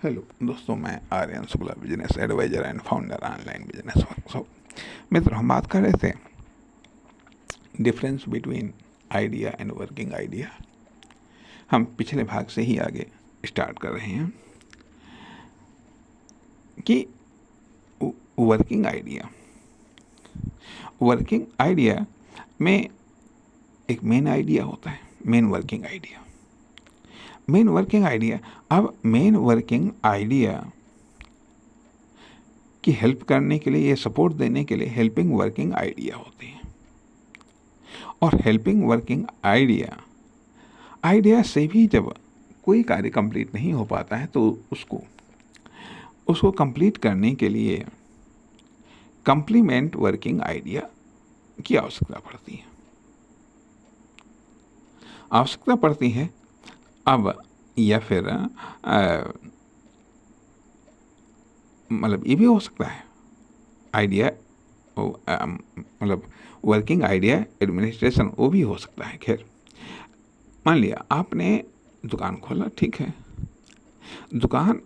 Hello दोस्तों, मैं Aryan Shukla, business advisor and founder online business workshop. मित्र, हम बात कर रहे थे difference between idea and working idea. हम पिछले भाग से ही आगे स्टार्ट कर रहे हैं कि वर्किंग आइडिया में एक मेन आइडिया होता है, मेन वर्किंग आइडिया। अब मेन वर्किंग आइडिया की हेल्प करने के लिए, ये सपोर्ट देने के लिए हेल्पिंग वर्किंग आइडिया होती है। और हेल्पिंग वर्किंग आइडिया से भी जब कोई कार्य कंप्लीट नहीं हो पाता है तो उसको कंप्लीट करने के लिए कंप्लीमेंट वर्किंग आइडिया की आवश्यकता पड़ती है। अब या फिर मतलब ये भी हो सकता है आइडिया, मतलब वर्किंग आइडिया एडमिनिस्ट्रेशन, वो भी हो सकता है। खैर, मान लिया आपने दुकान खोला, ठीक है, दुकान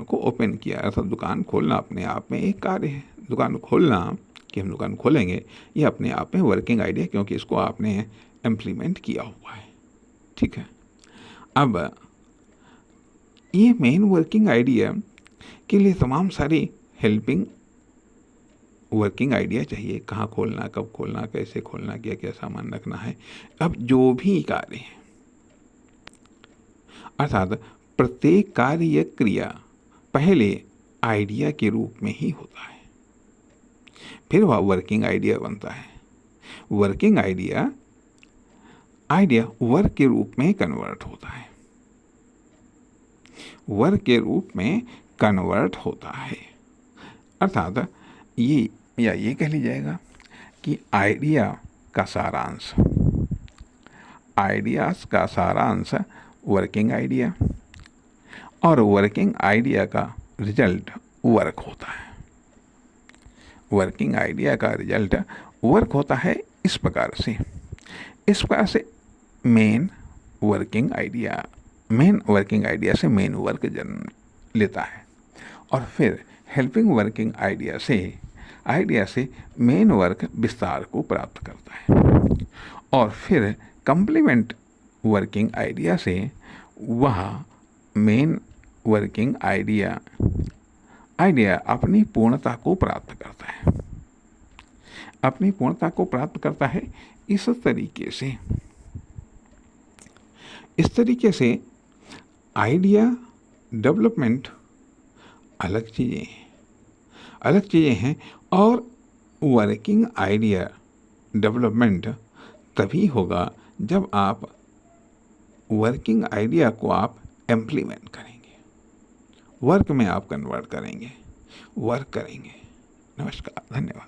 को ओपन किया। अर्थात दुकान खोलना अपने आप में एक कार्य है। दुकान खोलना कि हम दुकान खोलेंगे, ये अपने आप में वर्किंग आइडिया, क्योंकि इसको आपने इम्प्लीमेंट किया हुआ है, ठीक है। अब ये मेन वर्किंग आइडिया के लिए तमाम सारी हेल्पिंग वर्किंग आइडिया चाहिए। कहाँ खोलना, कब खोलना, कैसे खोलना, क्या क्या सामान रखना है। अब जो भी कार्य है, अर्थात प्रत्येक कार्य या क्रिया पहले आइडिया के रूप में ही होता है, फिर वह वर्किंग आइडिया बनता है। वर्किंग आइडिया वर्क के रूप में कन्वर्ट होता है। अर्थात ये कह लीजिएगा कि आइडियाज का सारांश वर्किंग आइडिया, और वर्किंग आइडिया का रिजल्ट वर्क होता है। वर्किंग आइडिया का रिजल्ट वर्क होता है इस प्रकार से मेन वर्किंग आइडिया से मेन वर्क जन्म लेता है, और फिर हेल्पिंग वर्किंग आइडिया से मेन वर्क विस्तार को प्राप्त करता है, और फिर कंप्लीमेंट वर्किंग आइडिया से वह मेन वर्किंग आइडिया अपनी पूर्णता को प्राप्त करता है। इस तरीके से आइडिया डेवलपमेंट अलग चीज़ें हैं, और वर्किंग आइडिया डेवलपमेंट तभी होगा जब आप वर्किंग आइडिया को आप इम्प्लीमेंट करेंगे, वर्क में आप कन्वर्ट करेंगे, वर्क करेंगे। नमस्कार, धन्यवाद।